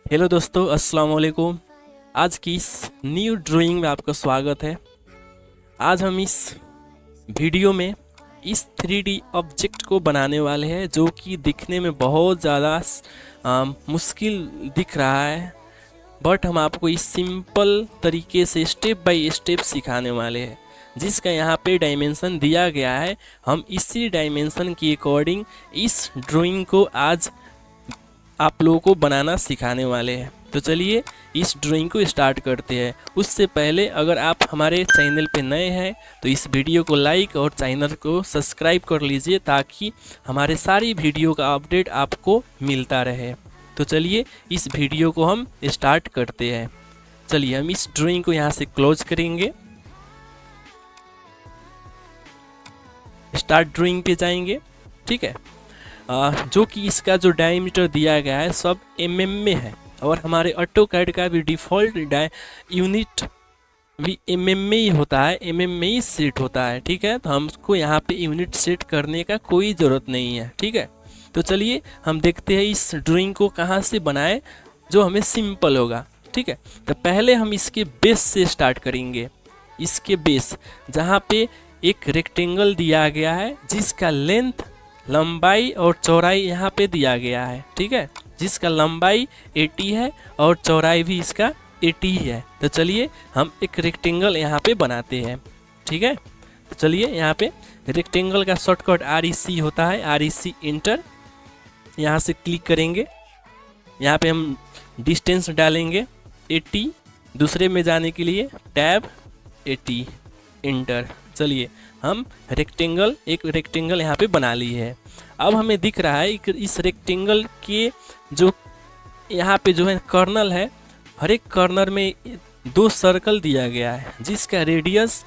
Hello दोस्तों, अस्सलाम वालेकुम। आज की इस न्यू ड्राइंग में आपका स्वागत है। आज हम इस वीडियो में इस 3D ऑब्जेक्ट को बनाने वाले हैं जो कि दिखने में बहुत ज़्यादा मुश्किल दिख रहा है, बट हम आपको इस सिंपल तरीके से स्टेप बाय स्टेप सिखाने वाले हैं, जिसका यहाँ पे डायमेंशन दिया गया है। हम इसी डायमेंशन के अकॉर्डिंग इस ड्राइंग को आज आप लोगों को बनाना सिखाने वाले हैं। तो चलिए इस ड्राइंग को स्टार्ट करते हैं। उससे पहले अगर आप हमारे चैनल पे नए हैं तो इस वीडियो को लाइक और चैनल को सब्सक्राइब कर लीजिए ताकि हमारे सारी वीडियो का अपडेट आपको मिलता रहे। तो चलिए इस वीडियो को हम स्टार्ट करते हैं। चलिए हम इस ड्राइंग को यहाँ से क्लोज करेंगे, स्टार्ट ड्राइंग पे जाएंगे। ठीक है, जो कि इसका जो डायमीटर दिया गया है सब mm में है और हमारे ऑटोकैड का भी डिफ़ॉल्ट यूनिट भी mm में ही होता है, mm में ही सेट होता है। ठीक है, तो हमको यहाँ पे यूनिट सेट करने का कोई ज़रूरत नहीं है। ठीक है, तो चलिए हम देखते हैं इस ड्राइंग को कहाँ से बनाए जो हमें सिंपल होगा। ठीक है, तो पहले हम इसके बेस से स्टार्ट करेंगे। इसके बेस जहाँ पे एक रेक्टेंगल दिया गया है जिसका लेंथ, लंबाई और चौड़ाई यहाँ पे दिया गया है। ठीक है, जिसका लंबाई 80 है और चौड़ाई भी इसका 80 है। तो चलिए हम एक रेक्टेंगल यहाँ पे बनाते हैं। ठीक है, तो चलिए यहाँ पे रेक्टेंगल का शॉर्टकट REC होता है, REC इंटर। यहाँ से क्लिक करेंगे, यहाँ पे हम डिस्टेंस डालेंगे 80, दूसरे में जाने के लिए टैब 80 इंटर। चलिए हम एक रेक्टेंगल यहाँ पे बना लिए है। अब हमें दिख रहा है इस रेक्टेंगल के जो यहाँ पे जो है कर्नल है, हर एक कर्नर में 2 सर्कल दिया गया है जिसका रेडियस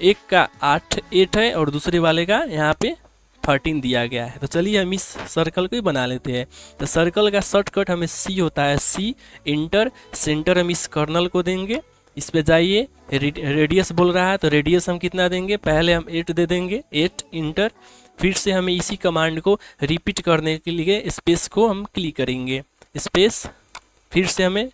एक का 8 है और दूसरे वाले का यहाँ पे 13 दिया गया है। तो चलिए हम इस सर्कल को ही बना लेते हैं। तो सर्कल का शॉर्टकट हमें C होता है, C इंटर। सेंटर हम इस कर्नल को देंगे, इस पे जाइए, रेडियस बोल रहा है तो रेडियस हम कितना देंगे, पहले हम 8 दे देंगे, 8 इंटर। फिर से हमें इसी कमांड को रिपीट करने के लिए स्पेस को हम क्लिक करेंगे, स्पेस। फिर से हमें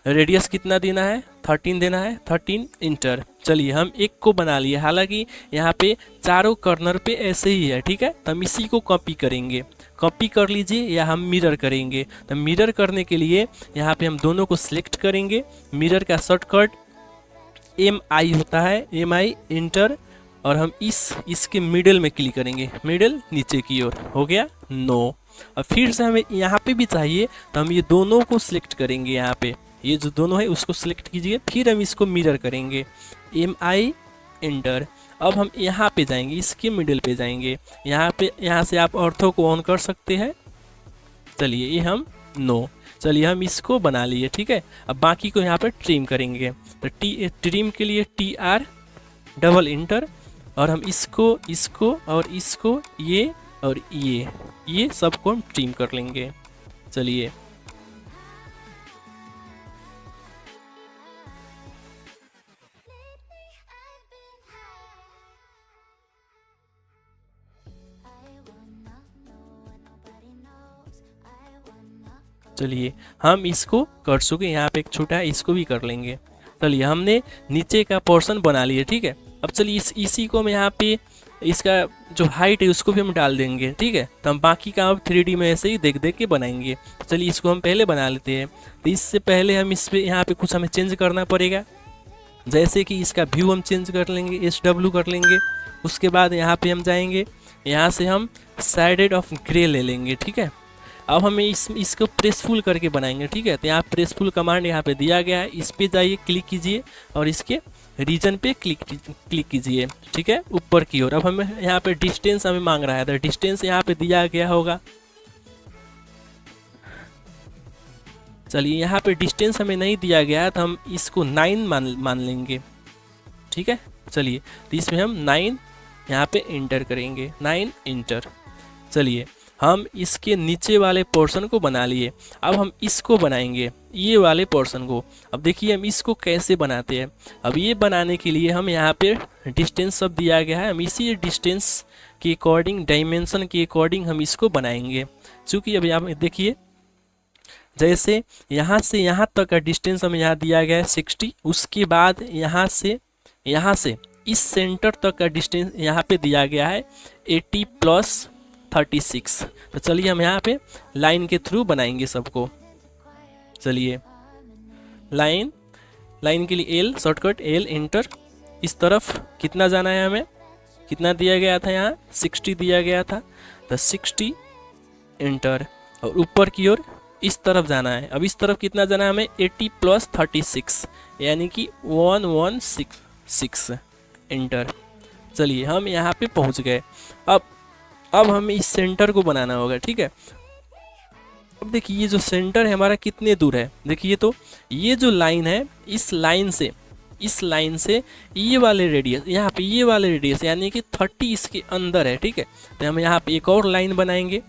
रेडियस कितना देना है, 13 देना है, 13 इंटर। चलिए हम एक को बना लिए, हालांकि यहाँ पे चारों कर्नर पे ऐसे ही है। ठीक है, तो हम इसी को कॉपी करेंगे, कॉपी कर लीजिए या हम मिरर करेंगे। तो मिरर करने के लिए यहाँ पे हम दोनों को सिलेक्ट करेंगे। मिरर का शॉर्टकट MI होता है, MI इंटर, और हम इसके मिडल में क्लिक करेंगे, मिडल नीचे की ओर हो गया, नो। और फिर से हमें यहाँ पे भी चाहिए तो हम ये दोनों को सिलेक्ट करेंगे। यहाँ पे ये जो दोनों है उसको सिलेक्ट कीजिए, फिर हम इसको मिरर करेंगे, MI इंटर। अब हम यहाँ पे जाएंगे, इसके मिडिल पे जाएंगे, यहाँ से आप ऑर्थो को ऑन कर सकते हैं। चलिए ये हम नो। चलिए हम इसको बना लिए। ठीक है, अब बाकी को यहाँ पे ट्रिम करेंगे। तो ट्रिम के लिए TR डबल इंटर, और हम इसको और इसको, ये और ये सबको हम ट्रिम कर लेंगे। चलिए हम इसको कर चुके, यहाँ पे एक छोटा है इसको भी कर लेंगे। चलिए हमने नीचे का पोर्शन बना लिया। ठीक है, अब चलिए इसी को हम यहाँ पे इसका जो हाइट है उसको भी हम डाल देंगे। ठीक है, तो हम बाकी का अब 3D में ऐसे ही देख देख के बनाएंगे। चलिए इसको हम पहले बना लेते हैं। तो इससे पहले हम इस पे यहाँ पे कुछ हमें चेंज करना पड़ेगा, जैसे कि इसका व्यू हम चेंज कर लेंगे, SW कर लेंगे। उसके बाद यहाँ पे हम जाएंगे, यहाँ से हम शेडेड ऑफ ग्रे ले लेंगे। ठीक है, अब हमें इसको प्रेसफुल करके बनाएंगे। ठीक है, तो यहाँ प्रेसफुल कमांड यहाँ पे दिया गया है, इस पे जाइए, क्लिक कीजिए और इसके रीजन पे क्लिक कीजिए। ठीक है, ऊपर की ओर। अब हमें यहाँ पे डिस्टेंस हमें मांग रहा है, तो डिस्टेंस यहाँ पे दिया गया होगा। चलिए यहाँ पे डिस्टेंस हमें नहीं दिया गया है तो हम इसको 9 मान लेंगे। ठीक है, चलिए तो इसमें हम 9 यहाँ पे इंटर करेंगे, 9 इंटर। चलिए हम इसके नीचे वाले पोर्शन को बना लिए। अब हम इसको बनाएंगे, ये वाले पोर्शन को। अब देखिए हम इसको कैसे बनाते हैं। अब ये बनाने के लिए हम यहाँ पे डिस्टेंस सब दिया गया है, हम इसी डिस्टेंस के अकॉर्डिंग, डायमेंशन के अकॉर्डिंग हम इसको बनाएंगे। चूँकि अब यहाँ देखिए जैसे यहाँ से यहाँ तक का डिस्टेंस हमें यहाँ दिया गया है 60, उसके बाद यहाँ से इस सेंटर तक का डिस्टेंस यहाँ पे दिया गया है 80 + 36। तो चलिए हम यहाँ पे लाइन के थ्रू बनाएंगे सबको। चलिए लाइन के लिए L शॉर्टकट L एंटर। इस तरफ कितना जाना है हमें, कितना दिया गया था यहाँ 60 दिया गया था, तो 60 एंटर। और ऊपर की ओर इस तरफ जाना है। अब इस तरफ कितना जाना है हमें 80 + 36 यानी कि 1166 एंटर। चलिए हम यहाँ पे पहुँच गए। अब हमें इस सेंटर को बनाना होगा, ठीक है। अब देखिए ये जो सेंटर है हमारा कितने दूर है, देखिए तो ये जो लाइन है इस लाइन से ये वाले रेडियस, यहाँ पे ये वाले रेडियस यानी कि 30 इसके अंदर है, ठीक है। तो हम यहाँ पे एक और लाइन बनाएंगे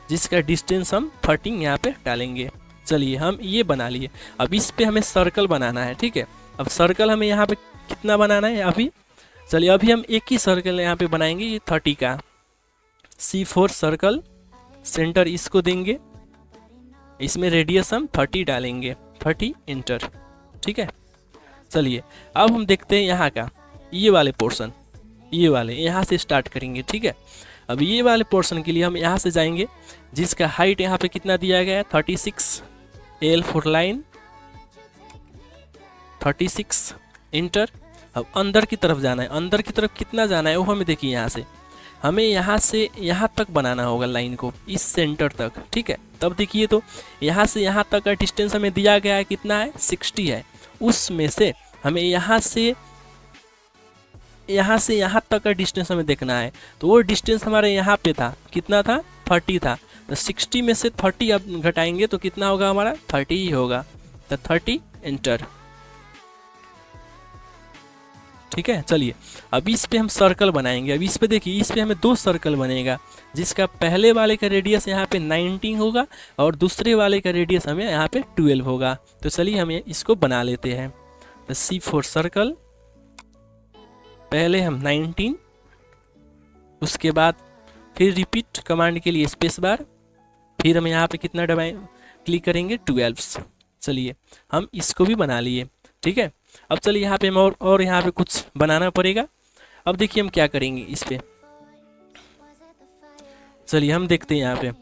जिसका डिस्टेंस हम 30 यहाँ पे डालेंगे। चलिए हम ये बना लिए। अब इस पे हमें सर्कल बनाना है, ठीक है। अब सर्कल हमें यहाँ पे कितना बनाना है अभी, चलिए अभी हम एक ही सर्कल यहाँ पे बनाएंगे, ये 30 का C4 सर्कल, सेंटर इसको देंगे, इसमें रेडियस हम 30 डालेंगे, 30 एंटर, ठीक है। चलिए अब हम देखते हैं यहाँ का ये वाले पोर्शन, ये वाले यहाँ से स्टार्ट करेंगे, ठीक है। अब ये वाले पोर्शन के लिए हम यहाँ से जाएंगे जिसका हाइट यहाँ पे कितना दिया गया है 36, L फॉर लाइन 36 एंटर। अब अंदर की तरफ जाना है, अंदर की तरफ कितना जाना है वो हमें देखिए हमें यहाँ से यहाँ तक बनाना होगा लाइन को, इस सेंटर तक, ठीक है। तब देखिए तो यहाँ से यहाँ तक का डिस्टेंस हमें दिया गया है कितना है 60 है। उसमें से हमें यहाँ से यहाँ तक का डिस्टेंस हमें देखना है। तो वो डिस्टेंस हमारे यहाँ पे था, कितना था 30 था। तो 60 में से 30 अब घटाएंगे तो कितना होगा हमारा 30 ही होगा, तो 30 एंटर, ठीक है। चलिए अब इस पे हम सर्कल बनाएंगे। अब इस पे देखिए इस पे हमें 2 सर्कल बनेगा जिसका पहले वाले का रेडियस यहाँ पे 19 होगा और दूसरे वाले का रेडियस हमें यहाँ पे 12 होगा। तो चलिए हम इसको बना लेते हैं। तो C4 सर्कल, पहले हम 19, उसके बाद फिर रिपीट कमांड के लिए स्पेस बार, फिर हम यहाँ पे कितना क्लिक करेंगे 12। चलिए हम इसको भी बना लिए, ठीक है। अब चलिए यहाँ पे हम और यहाँ पे कुछ बनाना पड़ेगा। अब देखिए हम क्या करेंगे इस पे, चलिए हम देखते हैं यहाँ पे।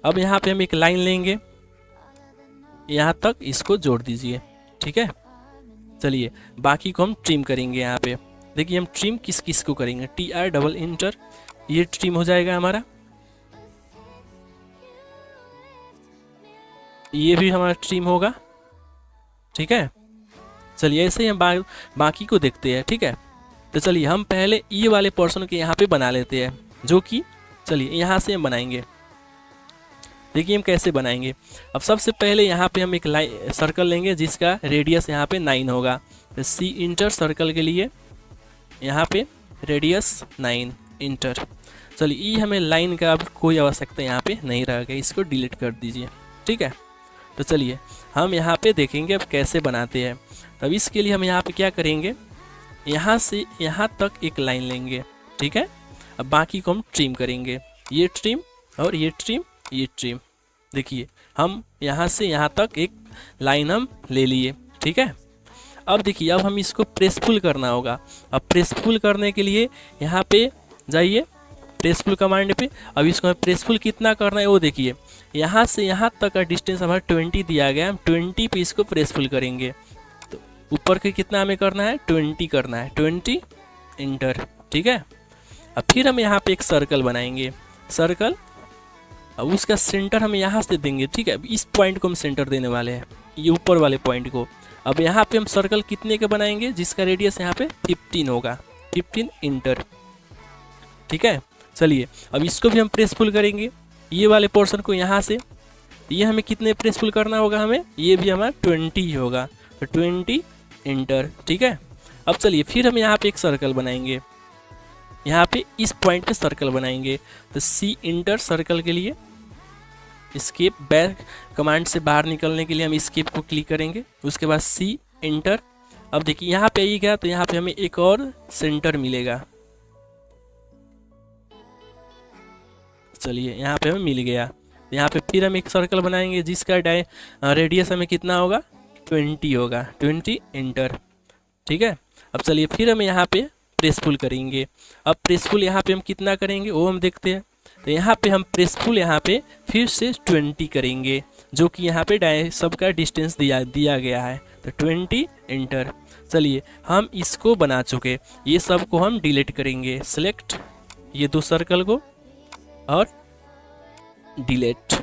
अब यहाँ पे हम एक लाइन लेंगे, यहाँ तक इसको जोड़ दीजिए, ठीक है। चलिए बाकी को हम ट्रिम करेंगे। यहाँ पे देखिए हम ट्रिम किस किस को करेंगे, TR डबल एंटर, ये ट्रिम हो जाएगा हमारा, ये भी हमारा ट्रिम होगा, ठीक है। चलिए ऐसे ही हम बाकी को देखते हैं, ठीक है। तो चलिए हम पहले ये वाले पोर्शन के यहाँ पे बना लेते हैं, जो कि चलिए यहाँ से हम बनाएंगे। देखिए हम कैसे बनाएंगे। अब सबसे पहले यहाँ पे हम एक सर्कल लेंगे जिसका रेडियस यहाँ पे 9 होगा। तो C इंटर सर्कल के लिए यहाँ पे रेडियस 9 इंटर। चलिए ये हमें लाइन का अब कोई आवश्यकता यहाँ पे नहीं रहेगा, इसको डिलीट कर दीजिए, ठीक है। तो चलिए हम यहाँ पे देखेंगे अब कैसे बनाते हैं। तब इसके लिए हम यहाँ पे क्या करेंगे, यहाँ से यहाँ तक एक लाइन लेंगे, ठीक है। अब बाकी को हम ट्रिम करेंगे, ये ट्रिम और ये ट्रिम, ये ट्रिम। देखिए हम यहाँ से यहाँ तक एक लाइन हम ले लिए, ठीक है। अब देखिए अब हम इसको प्रेसफुल करना होगा। अब प्रेसफुल करने के लिए यहाँ पे जाइए प्रेसफुल कमांड पे। अब इसको हमें प्रेसफुल कितना करना है वो देखिए, यहाँ से यहाँ तक का डिस्टेंस हमारा 20 दिया गया है, हम 20 पे इसको प्रेसफुल करेंगे। तो ऊपर के कितना हमें करना है 20 करना है, 20 इंटर, ठीक है। अब फिर हम यहाँ पे एक सर्कल बनाएंगे, सर्कल। अब उसका सेंटर हम यहाँ से देंगे, ठीक है। अब इस पॉइंट को हम सेंटर देने वाले हैं, ये ऊपर वाले पॉइंट को। अब यहाँ पे हम सर्कल कितने के बनाएंगे, जिसका रेडियस यहाँ पे 15 होगा, 15 इंटर, ठीक है। चलिए अब इसको भी हम प्रेसफुल करेंगे, ये वाले पोर्शन को यहाँ से। ये हमें कितने प्रेसफुल करना होगा, हमें ये भी हमारा 20 ही होगा, तो 20 इंटर, ठीक है। अब चलिए फिर हम यहाँ पे एक सर्कल बनाएंगे, यहाँ पे इस पॉइंट पे सर्कल बनाएंगे। तो C इंटर सर्कल के लिए एस्केप बैक कमांड से बाहर निकलने के लिए हम एस्केप को क्लिक करेंगे, उसके बाद C इंटर। अब देखिए यहाँ पे आई गया, तो यहाँ पे हमें एक और सेंटर मिलेगा। चलिए यहाँ पे हमें मिल गया, यहाँ पे फिर हम एक सर्कल बनाएंगे जिसका रेडियस हमें कितना होगा, 20 होगा, 20 इंटर। ठीक है, अब चलिए फिर हम यहाँ पे प्रेस पुल करेंगे। अब प्रेस पुल यहाँ पे हम कितना करेंगे वो हम देखते हैं। तो यहाँ पे हम प्रेस पुल यहाँ पे फिर से 20 करेंगे, जो कि यहाँ पे सबका डिस्टेंस दिया गया है। तो 20 इंटर। चलिए हम इसको बना चुके, ये सब को हम डिलीट करेंगे। सेलेक्ट ये दो सर्कल को और डिलीट।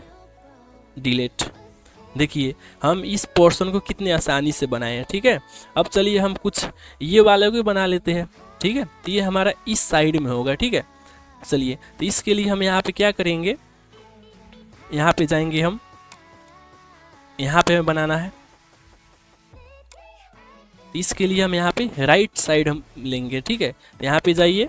देखिए हम इस पोर्शन को कितने आसानी से बनाए हैं। ठीक है, अब चलिए हम कुछ ये वाले को बना लेते हैं। ठीक है, तो ये हमारा इस साइड में होगा। ठीक है, चलिए तो इसके लिए हम यहाँ पे क्या करेंगे, यहाँ पे जाएंगे, हम यहाँ पे हमें बनाना है। इसके लिए हम यहाँ पे राइट साइड हम लेंगे। ठीक है, यहाँ पे जाइए,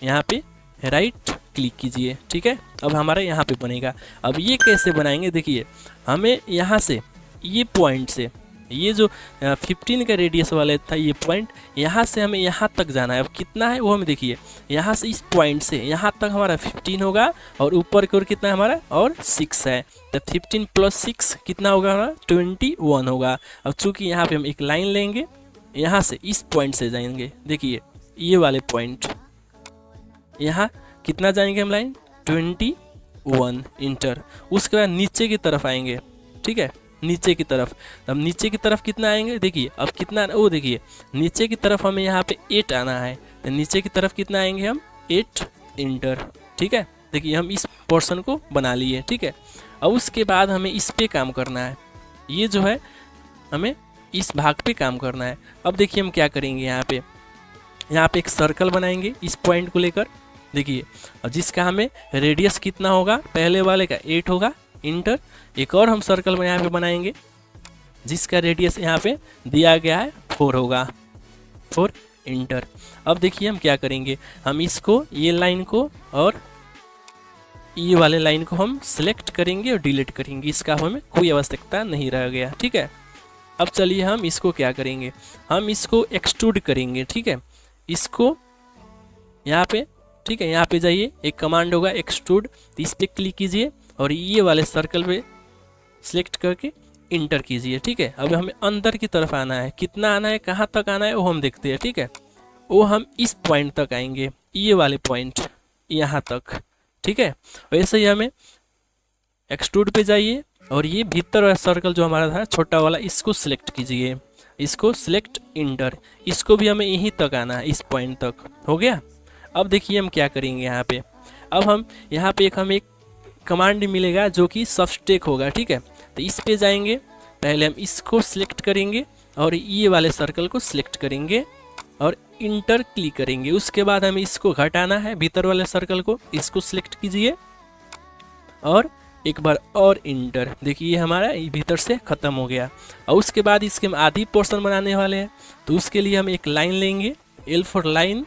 यहाँ पे राइट क्लिक कीजिए। ठीक है, अब हमारा यहाँ पे बनेगा। अब ये कैसे बनाएंगे, देखिए हमें यहाँ से ये पॉइंट से, ये जो 15 का रेडियस वाला था ये पॉइंट, यहाँ से हमें यहाँ तक जाना है। अब कितना है वो हमें देखिए, यहाँ से इस पॉइंट से यहाँ तक हमारा 15 होगा और ऊपर की ओर कितना है हमारा, और 6 है। तो 15 + 6 कितना होगा हमारा, 21 होगा। अब चूँकि यहाँ पे हम एक लाइन लेंगे, यहाँ से इस पॉइंट से जाएंगे, देखिए ये वाले पॉइंट, यहाँ कितना जाएंगे हम लाइन, 21 इंटर। उसके बाद नीचे की तरफ आएंगे। ठीक है, नीचे की तरफ, अब नीचे की तरफ कितना आएंगे, देखिए अब कितना, वो देखिए नीचे की तरफ हमें यहाँ पे 8 आना है। तो नीचे की तरफ कितना आएंगे हम, 8 इंटर। ठीक है, देखिए हम इस पोर्शन को बना लिए। ठीक है, अब उसके बाद हमें इस पे काम करना है, ये जो है हमें इस भाग पे काम करना है। अब देखिए हम क्या करेंगे, यहाँ पे एक सर्कल बनाएंगे इस पॉइंट को लेकर। देखिए और जिसका हमें रेडियस कितना होगा, पहले वाले का 8 होगा इंटर। एक और हम सर्कल यहाँ पे बनाएंगे जिसका रेडियस यहाँ पे दिया गया है 4 होगा, 4 इंटर। अब देखिए हम क्या करेंगे, हम इसको, ये लाइन को और ये वाले लाइन को हम सिलेक्ट करेंगे और डिलीट करेंगे, इसका हमें कोई आवश्यकता नहीं रह गया। ठीक है, अब चलिए हम इसको क्या करेंगे, हम इसको एक्सट्रूड करेंगे। ठीक है, इसको यहाँ पे, ठीक है यहाँ पे जाइए, एक कमांड होगा एक्सट्रूड, इस पर क्लिक कीजिए और ये वाले सर्कल पे सिलेक्ट करके इंटर कीजिए। ठीक है, अब हमें अंदर की तरफ आना है, कितना आना है, कहाँ तक आना है वो हम देखते हैं। ठीक है, वो हम इस पॉइंट तक आएंगे, ये वाले पॉइंट यहाँ तक। ठीक है, वैसे ही हमें एक्सट्रूड पे जाइए और ये भीतर वाला सर्कल जो हमारा था छोटा वाला, इसको सिलेक्ट कीजिए, इसको सिलेक्ट इंटर, इसको भी हमें यहीं तक आना है, इस पॉइंट तक। हो गया। अब देखिए हम क्या करेंगे, यहाँ पे अब हम यहाँ पे हमें एक कमांड मिलेगा जो कि सबस्ट्रैक्ट होगा। ठीक है, तो इस पे जाएंगे, पहले हम इसको सिलेक्ट करेंगे और ये वाले सर्कल को सिलेक्ट करेंगे और इंटर क्लिक करेंगे। उसके बाद हमें इसको घटाना है, भीतर वाले सर्कल को, इसको सिलेक्ट कीजिए और एक बार और इंटर। देखिए हमारा भीतर से ख़त्म हो गया। और उसके बाद इसके हम आधी पोर्शन बनाने वाले हैं, तो उसके लिए हम एक लाइन लेंगे, L फॉर लाइन,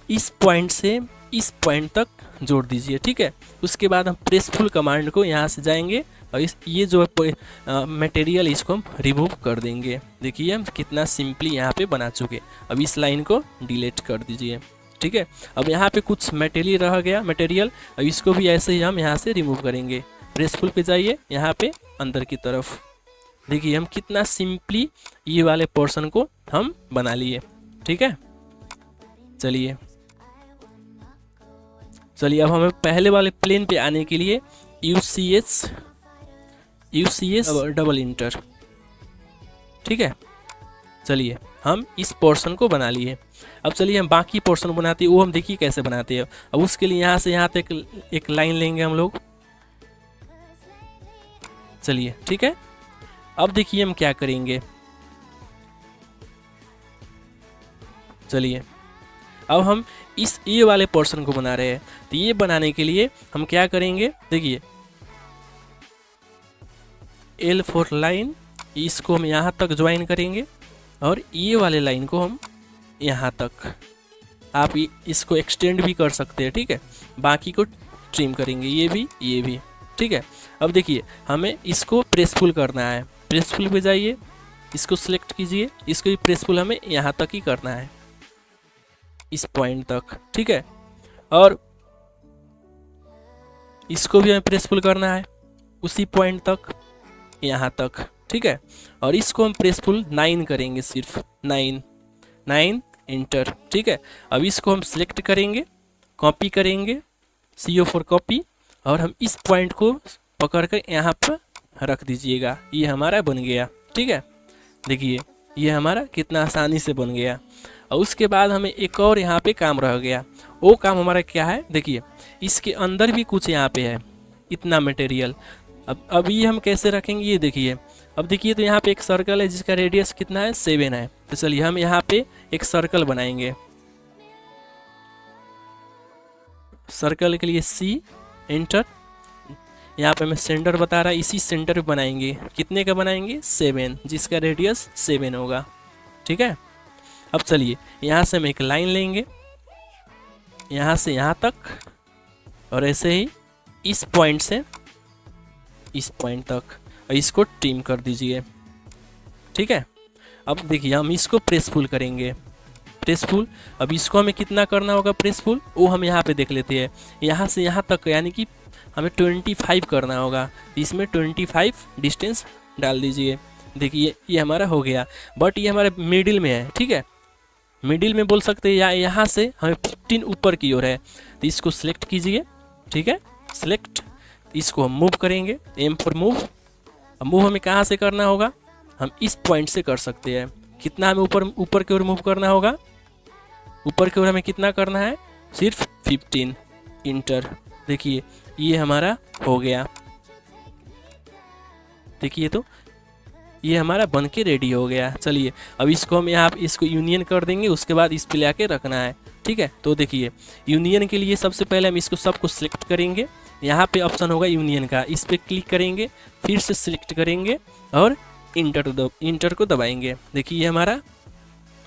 इस पॉइंट से इस पॉइंट तक जोड़ दीजिए। ठीक है, उसके बाद हम प्रेस फुल कमांड को यहाँ से जाएंगे और ये जो मटेरियल इसको हम रिमूव कर देंगे। देखिए हम कितना सिंपली यहाँ पे बना चुके। अब इस लाइन को डिलीट कर दीजिए। ठीक है, अब यहाँ पे कुछ मटेरियल रह गया, अब इसको भी ऐसे ही हम यहाँ से रिमूव करेंगे। प्रेस फुल पे जाइए, यहाँ पे अंदर की तरफ, देखिए हम कितना सिंपली ये वाले पोर्शन को हम बना लिए। ठीक है, चलिए अब हमें पहले वाले प्लेन पे आने के लिए UCS डबल इंटर। ठीक है, चलिए हम इस पोर्शन को बना लिए। अब चलिए हम बाकी पोर्शन बनाते हैं, वो हम देखिए कैसे बनाते हैं। अब उसके लिए यहाँ से यहाँ तक एक लाइन लेंगे हम लोग। चलिए ठीक है, अब देखिए हम क्या करेंगे। चलिए अब हम इस ये वाले पोर्शन को बना रहे हैं, तो ये बनाने के लिए हम क्या करेंगे, देखिए L फॉर लाइन, इसको हम यहाँ तक ज्वाइन करेंगे और ये वाले लाइन को हम यहाँ तक, आप इसको एक्सटेंड भी कर सकते हैं। ठीक है, बाकी को ट्रिम करेंगे, ये भी। ठीक है, अब देखिए हमें इसको प्रेसफुल करना है। प्रेसफुल पे जाइए, इसको सिलेक्ट कीजिए, इसको भी प्रेसफुल हमें यहाँ तक ही करना है, इस पॉइंट तक। ठीक है, और इसको भी हमें प्रेसफुल करना है उसी पॉइंट तक, यहाँ तक, ठीक है। और इसको हम प्रेसफुल 9 करेंगे, सिर्फ 9 9 इंटर, ठीक है। अब इसको हम सिलेक्ट करेंगे, कॉपी करेंगे, CO फॉर कॉपी, और हम इस पॉइंट को पकड़ कर यहाँ पर रख दीजिएगा। ये हमारा बन गया, ठीक है। देखिए ये हमारा कितना आसानी से बन गया। और उसके बाद हमें एक और यहाँ पे काम रह गया। वो काम हमारा क्या है, देखिए इसके अंदर भी कुछ यहाँ पे है, इतना मटेरियल। अब ये हम कैसे रखेंगे, ये देखिए। अब देखिए तो यहाँ पे एक सर्कल है जिसका रेडियस कितना है, 7 है। तो चलिए हम यहाँ पे एक सर्कल बनाएंगे। सर्कल के लिए C एंटर। यहाँ पे हमें सेंटर बता रहा है, इसी सेंटर पे बनाएंगे। कितने का बनाएंगे, 7, जिसका रेडियस 7 होगा, ठीक है। अब चलिए यहाँ से हम एक लाइन लेंगे, यहाँ से यहाँ तक, और ऐसे ही इस पॉइंट से इस पॉइंट तक, और इसको ट्रिम कर दीजिए, ठीक है। अब देखिए हम इसको प्रेसफुल करेंगे, प्रेसफुल। अब इसको हमें कितना करना होगा प्रेसफुल, वो हम यहाँ पे देख लेते हैं। यहाँ से यहाँ तक यानी कि हमें 25 करना होगा, इसमें 25 डिस्टेंस डाल दीजिए। देखिए ये हमारा हो गया, बट ये हमारे मिडिल में है, ठीक है। मिडिल में बोल सकते हैं, या यहाँ से हमें 15 ऊपर की ओर है, तो इसको सिलेक्ट कीजिए, ठीक है। सिलेक्ट, इसको हम मूव करेंगे, M फॉर मूव। अब मूव हमें कहाँ से करना होगा, हम इस पॉइंट से कर सकते हैं। कितना हमें ऊपर की ओर मूव करना होगा, ऊपर की ओर हमें कितना करना है, सिर्फ 15 इंटर। देखिए ये हमारा हो गया, देखिए तो ये हमारा बन के रेडी हो गया। चलिए अब इसको हम यहाँ इसको यूनियन कर देंगे, उसके बाद इस पे ले आके रखना है, ठीक है। तो देखिए यूनियन के लिए सबसे पहले हम इसको सबको सिलेक्ट करेंगे। यहाँ पे ऑप्शन होगा यूनियन का, इस पर क्लिक करेंगे, फिर से सिलेक्ट करेंगे और इंटर को दबाएंगे। देखिए ये हमारा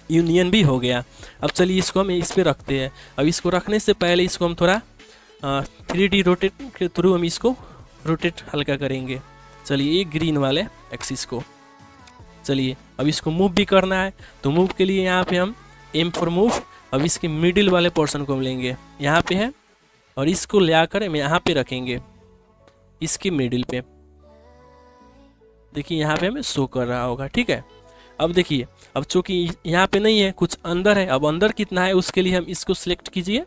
यूनियन भी हो गया। अब चलिए इसको हम इस पर रखते हैं। अब इसको रखने से पहले इसको हम थोड़ा 3D रोटेट के थ्रू हम इसको रोटेट हल्का करेंगे। चलिए ये ग्रीन वाले एक्सिस को, चलिए अब इसको मूव भी करना है, तो मूव के लिए यहाँ पे हम M फॉर मूव। अब इसके मिडिल वाले पोर्शन को हम लेंगे, यहाँ पे है, और इसको ले आकर हम यहाँ पे रखेंगे, इसके मिडिल पे। देखिए यहाँ पे हमें शो कर रहा होगा, ठीक है। अब देखिए अब चूंकि यहाँ पे नहीं है, कुछ अंदर है। अब अंदर कितना है उसके लिए हम इसको सिलेक्ट कीजिए,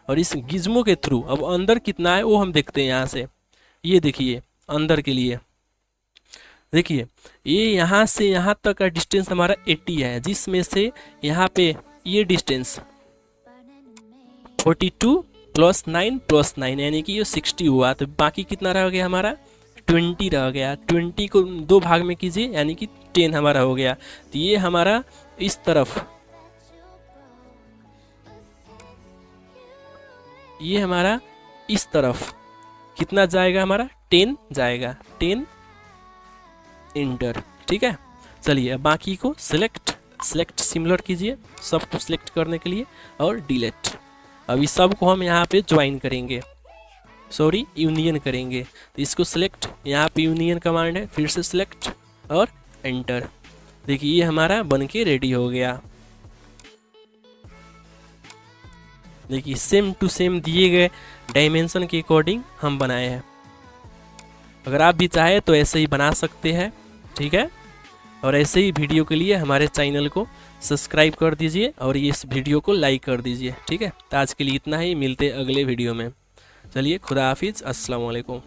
और इस गिज्मो के थ्रू अब अंदर कितना है वो हम देखते हैं यहाँ से। ये देखिए अंदर के लिए, देखिए ये यहाँ से यहाँ तक का डिस्टेंस हमारा 80 है, जिसमें से यहाँ पे ये डिस्टेंस 42 + 9 + 9 यानी कि ये 60 हुआ। तो बाकी कितना रह गया हमारा, 20 रह गया। 20 को 2 भाग में कीजिए यानी कि 10 हमारा हो गया। तो ये हमारा इस तरफ, ये हमारा इस तरफ कितना जाएगा, हमारा 10 जाएगा, 10 इंटर, ठीक है। चलिए अब बाकी को सिलेक्ट सिमिलर कीजिए, सबको सिलेक्ट करने के लिए, और डिलीट। अब इस सब को हम यहाँ पे ज्वाइन करेंगे, सॉरी यूनियन करेंगे। तो इसको सिलेक्ट, यहाँ पे यूनियन कमांड है, फिर से सिलेक्ट और एंटर। देखिए ये हमारा बन के रेडी हो गया। देखिए सेम टू सेम दिए गए डायमेंशन के अकॉर्डिंग हम बनाए हैं। अगर आप भी चाहे तो ऐसे ही बना सकते हैं, ठीक है। और ऐसे ही वीडियो के लिए हमारे चैनल को सब्सक्राइब कर दीजिए और इस वीडियो को लाइक कर दीजिए, ठीक है। तो आज के लिए इतना ही, मिलते अगले वीडियो में। चलिए खुदा हाफिज़, अस्सलाम वालेकुम।